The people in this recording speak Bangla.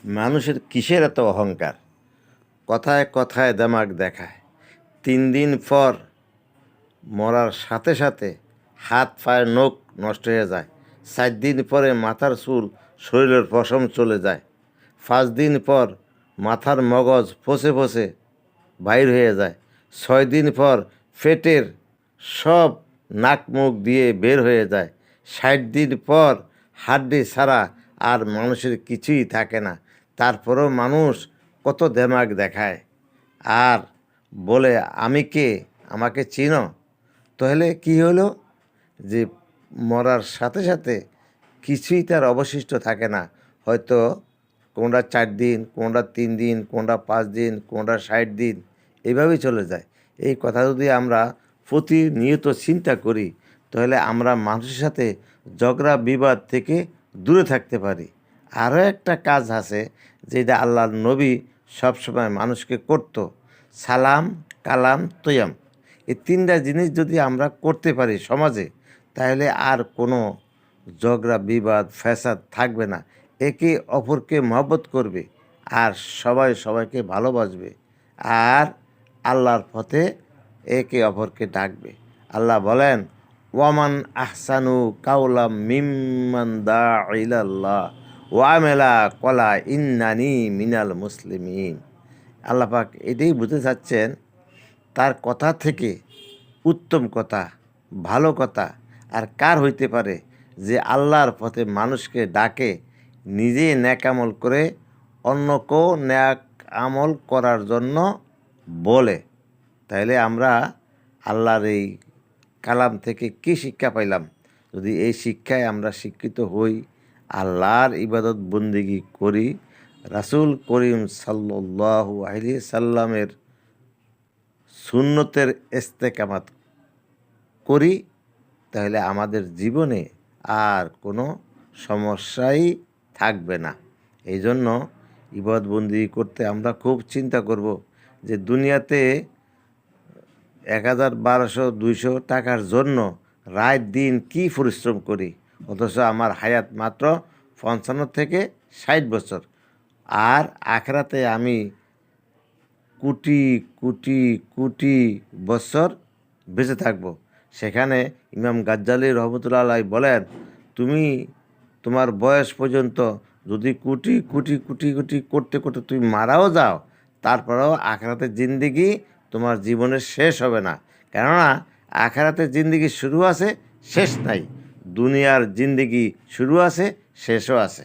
মানুষের কিসের এত অহংকার? কথায় কথায় দেমাক দেখায়। 3 দিন পর মরার সাথে সাথে হাত পায়ের নখ নষ্ট হয়ে যায়। 4 দিন পরে মাথার চুল, শরীরের পশম চলে যায়। 5 দিন পর মাথার মগজ পচে পচে বাইর হয়ে যায়। 6 দিন পর পেটের সব নাক মুখ দিয়ে বের হয়ে যায়। 60 দিন পর হাড্ডি ছাড়া আর মানুষের কিছুই থাকে না। তারপরেও মানুষ কত দেমাক দেখায় আর বলে, আমি কে, আমাকে চিনো? তাহলে কি হলো যে মরার সাথে সাথে কিছুই তার অবশিষ্ট থাকে না। হয়তো কোনটা 4 দিন, কোনটা 3 দিন, কোনটা 5 দিন, কোনটা 60 দিন, এইভাবেই চলে যায়। এই কথা যদি আমরা প্রতিনিয়ত চিন্তা করি, তাহলে আমরা মানুষের সাথে ঝগড়া বিবাদ থেকে দূরে থাকতে পারি। আরও একটা কাজ আছে যেটা আল্লাহর নবী সবসময় মানুষকে করত, সালাম, কালাম, তৈয়াম। এই 3টা জিনিস যদি আমরা করতে পারি সমাজে, তাহলে আর কোনো ঝগড়া বিবাদ ফ্যাসাদ থাকবে না। একে অপরকে মহব্বত করবে আর সবাই সবাইকে ভালোবাসবে আর আল্লাহর পথে একে অপরকে ডাকবে। আল্লাহ বলেন, ওয়ামান আহসানু কাউলাম মিম্মান দা ইলাল্লাহ ওয়ামেলা কলা ইন্নানি মিনাল মুসলিমিন। আল্লাহ পাক এটাই বুঝতে চাচ্ছেন, তার কথা থেকে উত্তম কথা, ভালো কথা আর কার হইতে পারে যে আল্লাহর পথে মানুষকে ডাকে, নিজে ন্যাক আমল করে অন্যকেও ন্যাক আমল করার জন্য বলে। তাইলে আমরা আল্লাহর এই কালাম থেকে কি শিক্ষা পাইলাম? যদি এই শিক্ষায় আমরা শিক্ষিত হই, আল্লাহর ইবাদত বন্দিগি করি, রাসূল করিম সাল্লাল্লাহু আলাইহি সাল্লামের সুন্নতের ইস্তেকামাত করি, তাহলে আমাদের জীবনে আর কোনো সমস্যাই থাকবে না। এই জন্য ইবাদতবন্দি করতে আমরা খুব চিন্তা করব যে দুনিয়াতে 1000, 1200, 200 টাকার জন্য রাত দিন কি পরিশ্রম করি, অথচ আমার হায়াত মাত্র 55 থেকে 60 বছর। আর আখেরাতে আমি কোটি কোটি কোটি বছর বেঁচে থাকব। সেখানে ইমাম গাজ্জালী রহমতুল্লাহ আলাইহি বলেন, তুমি তোমার বয়স পর্যন্ত যদি কোটি কোটি কোটি কোটি করতে করতে তুমি মারাও যাও, তারপরেও আখেরাতের জিন্দেগি তোমার জীবনের শেষ হবে না। কেননা আখেরাতের জিন্দেগি শুরু আছে, শেষ নাই। দুনিয়ার জিন্দেগি শুরু আছে, শেষও আছে।